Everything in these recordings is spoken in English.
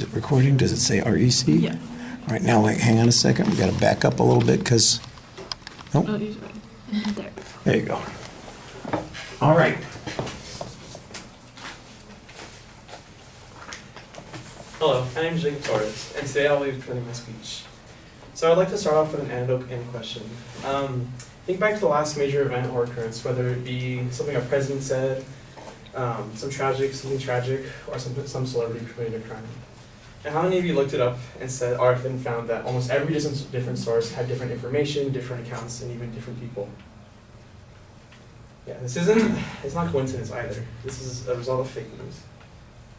Is it recording? Does it say REC? Yeah. All right, now, hang on a second. We got to back up a little bit because, Oh, you there. there you go. All right. Hello, my name is Jacob Torres, and today I'll be presenting my speech. So I'd like to start off with an anecdote and question. Think back to the last major event or occurrence, whether it be something a president said, something tragic, or some celebrity committed a crime. And how many of you looked it up and said, or then found that almost every different source had different information, different accounts, and even different people? Yeah, it's not coincidence either. This is a result of fake news.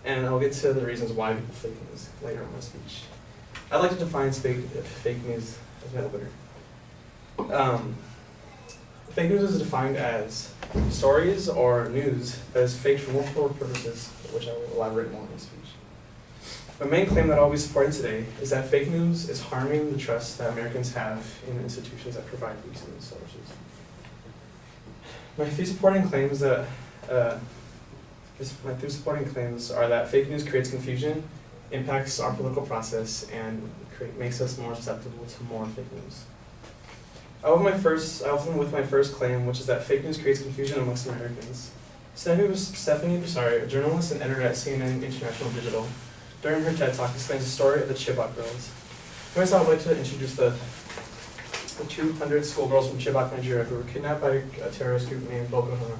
And I'll get to the reasons why people fake news later in my speech. I'd like to define fake news as my opener. Fake news is defined as stories or news that is faked for multiple purposes, which I will elaborate more in my speech. My main claim that I'll be supporting today is that fake news is harming the trust that Americans have in institutions that provide these news sources. My three supporting claims are that fake news creates confusion, impacts our political process, and makes us more susceptible to more fake news. I'll open with my first claim, which is that fake news creates confusion amongst Americans. Stephanie Busari, a journalist and editor at CNN International Digital, during her TED Talk explains the story of the Chibok girls. First, I would like to introduce the 200 schoolgirls from Chibok, Nigeria, who were kidnapped by a terrorist group named Boko Haram.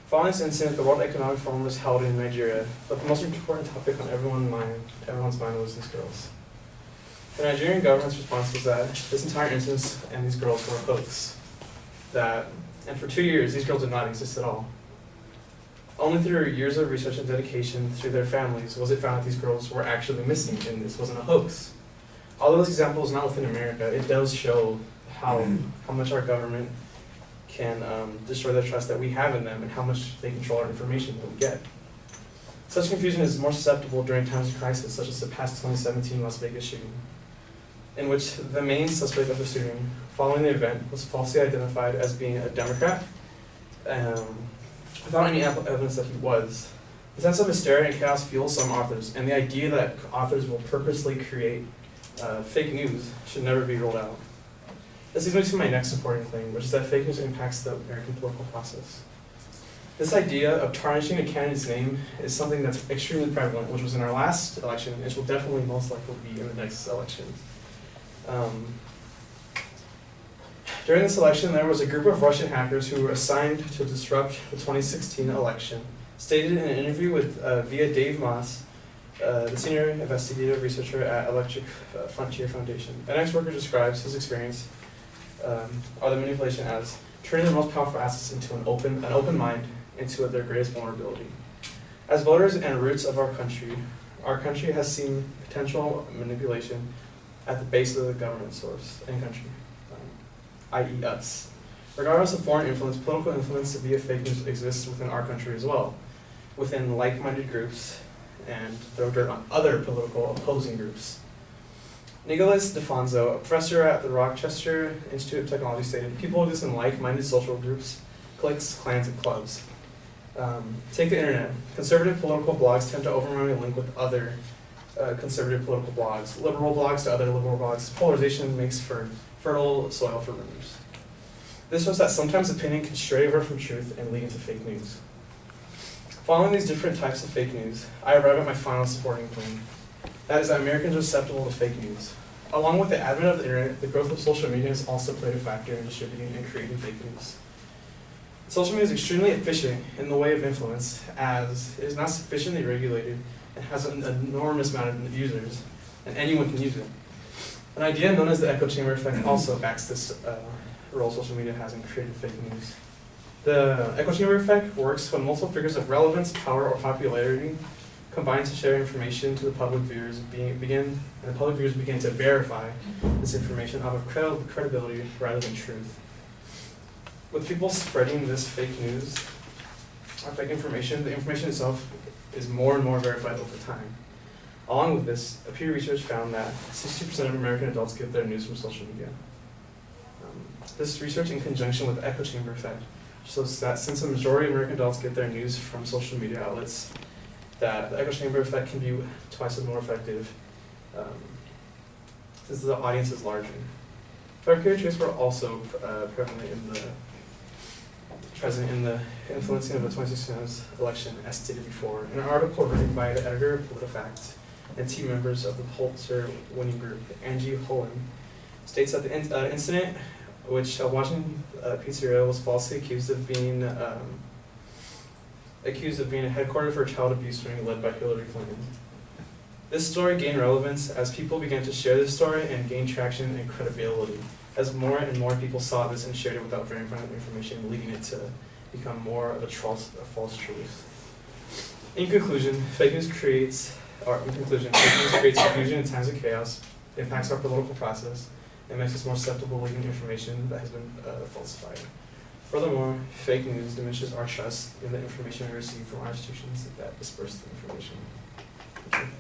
Following this incident, the World Economic Forum was held in Nigeria, but the most important topic on everyone's mind was these girls. The Nigerian government's response was that this entire incident and these girls were a hoax. And for 2 years, these girls did not exist at all. Only through years of research and dedication through their families was it found that these girls were actually missing and this wasn't a hoax. Although this example is not within America, it does show how much our government can destroy the trust that we have in them and how much they control our information that we get. Such confusion is more susceptible during times of crisis, such as the past 2017 Las Vegas shooting, in which the main suspect of the shooting, following the event, was falsely identified as being a Democrat, without any evidence that he was. The sense of hysteria and chaos fuels some authors, and the idea that authors will purposely create fake news should never be ruled out. This leads me to my next supporting claim, which is that fake news impacts the American political process. This idea of tarnishing a candidate's name is something that's extremely prevalent, which was in our last election, and which will definitely most likely be in the next election. During this election, there was a group of Russian hackers who were assigned to disrupt the 2016 election. Stated in an interview with via Dave Moss, the senior investigative researcher at Electric Frontier Foundation. An ex-worker describes his experience or the manipulation as turning the most powerful assets into an open mind into their greatest vulnerability. As voters and roots of our country has seen potential manipulation at the base of the government source and country, i.e. us. Regardless of foreign influence, political influence via fake news exists within our country as well, within like-minded groups and throw dirt on other political opposing groups. Nicholas DeFonso, a professor at the Rochester Institute of Technology, stated, "People exist in like-minded social groups, cliques, clans, and clubs." Take the internet. Conservative political blogs tend to overwhelmingly link with other conservative political blogs, liberal blogs to other liberal blogs. Polarization makes for fertile soil for rumors. This shows that sometimes opinion can stray over from truth and lead into fake news. Following these different types of fake news, I arrive at my final supporting claim. That is that Americans are susceptible to fake news. Along with the advent of the internet, the growth of social media has also played a factor in distributing and creating fake news. Social media is extremely efficient in the way of influence, as it is not sufficiently regulated and has an enormous amount of users, and anyone can use it. An idea known as the echo chamber effect also backs this role social media has in creating fake news. The echo chamber effect works when multiple figures of relevance, power, or popularity combine to share information to the public viewers, and the public viewers begin to verify this information out of credibility rather than truth. With people spreading this fake news or fake information, the information itself is more and more verified over time. Along with this, a Pew Research found that 60% of American adults get their news from social media. This research, in conjunction with the echo chamber effect, shows that since the majority of American adults get their news from social media outlets, that the echo chamber effect can be twice as more effective since the audience is larger. Fabricated were also present in the influencing of the 2016 election, as stated before. In an article written by the editor of PolitiFact and team members of the Pulitzer-winning group, Angie Holland, states that the incident, which a Washington pizzeria was falsely accused of being a headquarters for child abuse ring led by Hillary Clinton. This story gained relevance as people began to share this story and gain traction and credibility, as more and more people saw this and shared it without verifying information, leading it to become more of a false truth. In conclusion, fake news creates confusion in times of chaos, impacts our political process, and makes us more susceptible to leaking information that has been falsified. Furthermore, fake news diminishes our trust in the information we receive from our institutions that disperse the information. Thank you.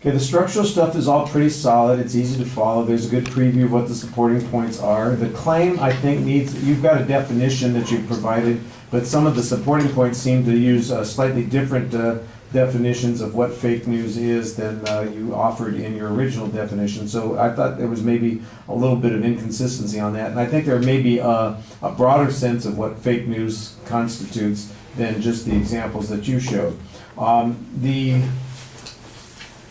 Okay, the structural stuff is all pretty solid. It's easy to follow. There's a good preview of what the supporting points are. The claim, I think, you've got a definition that you've provided, but some of the supporting points seem to use slightly different definitions of what fake news is than you offered in your original definition. So I thought there was maybe a little bit of inconsistency on that. And I think there may be a broader sense of what fake news constitutes than just the examples that you showed. The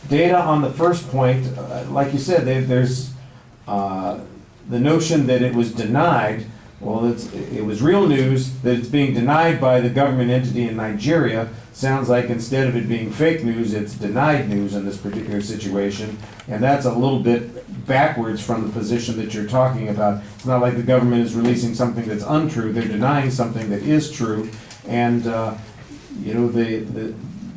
data on the first point, like you said, there's the notion that it was denied. Well, it was real news that it's being denied by the government entity in Nigeria. Sounds like instead of it being fake news, it's denied news in this particular situation. And that's a little bit backwards from the position that you're talking about. It's not like the government is releasing something that's untrue. They're denying something that is true. And,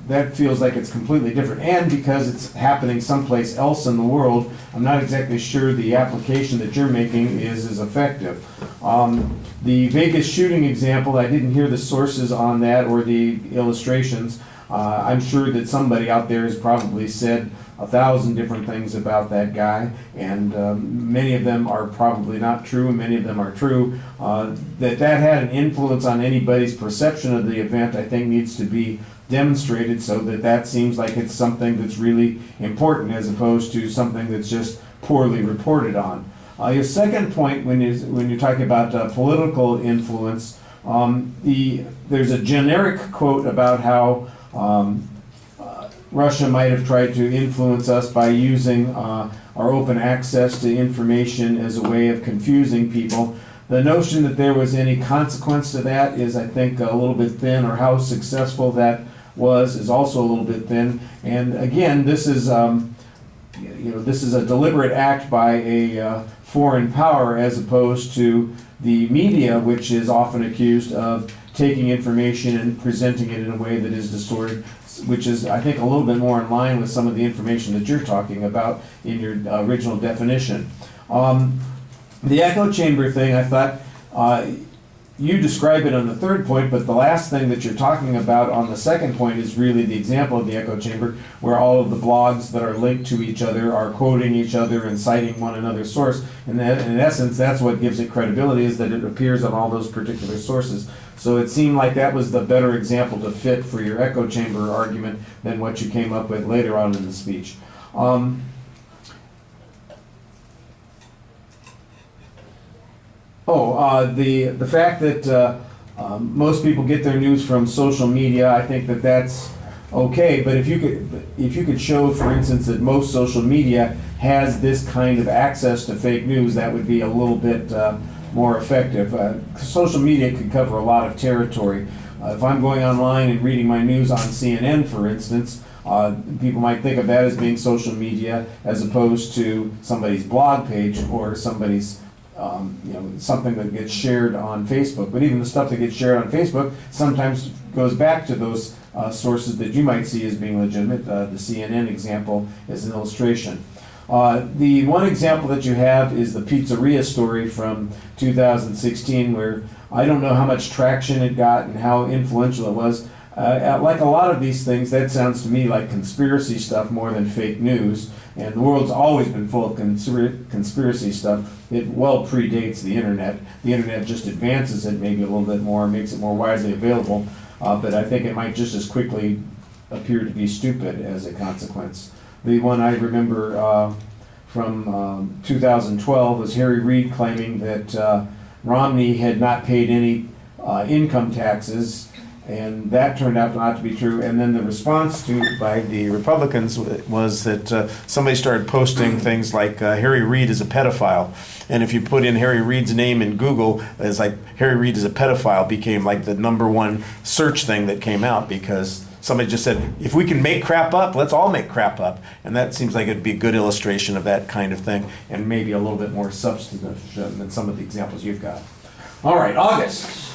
that feels like it's completely different. And because it's happening someplace else in the world, I'm not exactly sure the application that you're making is as effective. The Vegas shooting example, I didn't hear the sources on that or the illustrations. I'm sure that somebody out there has probably said 1,000 different things about that guy, and many of them are probably not true, and many of them are true. That had an influence on anybody's perception of the event, I think needs to be demonstrated so that seems like it's something that's really important as opposed to something that's just poorly reported on. Your second point, when you're talking about political influence, there's a generic quote about how Russia might have tried to influence us by using our open access to information as a way of confusing people. The notion that there was any consequence to that is, I think, a little bit thin, or how successful that was is also a little bit thin. And again, this is this is a deliberate act by a foreign power as opposed to the media, which is often accused of taking information and presenting it in a way that is distorted, which is, I think, a little bit more in line with some of the information that you're talking about in your original definition. The echo chamber thing, I thought, you describe it on the third point, but the last thing that you're talking about on the second point is really the example of the echo chamber, where all of the blogs that are linked to each other are quoting each other and citing one another's source. And that, in essence, that's what gives it credibility, is that it appears on all those particular sources. So it seemed like that was the better example to fit for your echo chamber argument than what you came up with later on in the speech. The fact that most people get their news from social media, I think that's okay. But if you could show, for instance, that most social media has this kind of access to fake news, that would be a little bit more effective. Social media can cover a lot of territory. If I'm going online and reading my news on CNN, for instance, people might think of that as being social media as opposed to somebody's blog page or somebody's something that gets shared on Facebook. But even the stuff that gets shared on Facebook sometimes goes back to those sources that you might see as being legitimate. The CNN example is an illustration. The one example that you have is the pizzeria story from 2016, where I don't know how much traction it got and how influential it was. Like a lot of these things, that sounds to me like conspiracy stuff more than fake news. And the world's always been full of conspiracy stuff. It well predates the internet. The internet just advances it maybe a little bit more, makes it more widely available. But I think it might just as quickly appear to be stupid as a consequence. The one I remember from 2012 was Harry Reid claiming that Romney had not paid any income taxes, and that turned out not to be true. And then the response by the Republicans was that somebody started posting things like Harry Reid is a pedophile. And if you put in Harry Reid's name in Google, it's like Harry Reid is a pedophile became like the #1 search thing that came out, because somebody just said, if we can make crap up, let's all make crap up. And that seems like it'd be a good illustration of that kind of thing, and maybe a little bit more substantive than some of the examples you've got. All right, August.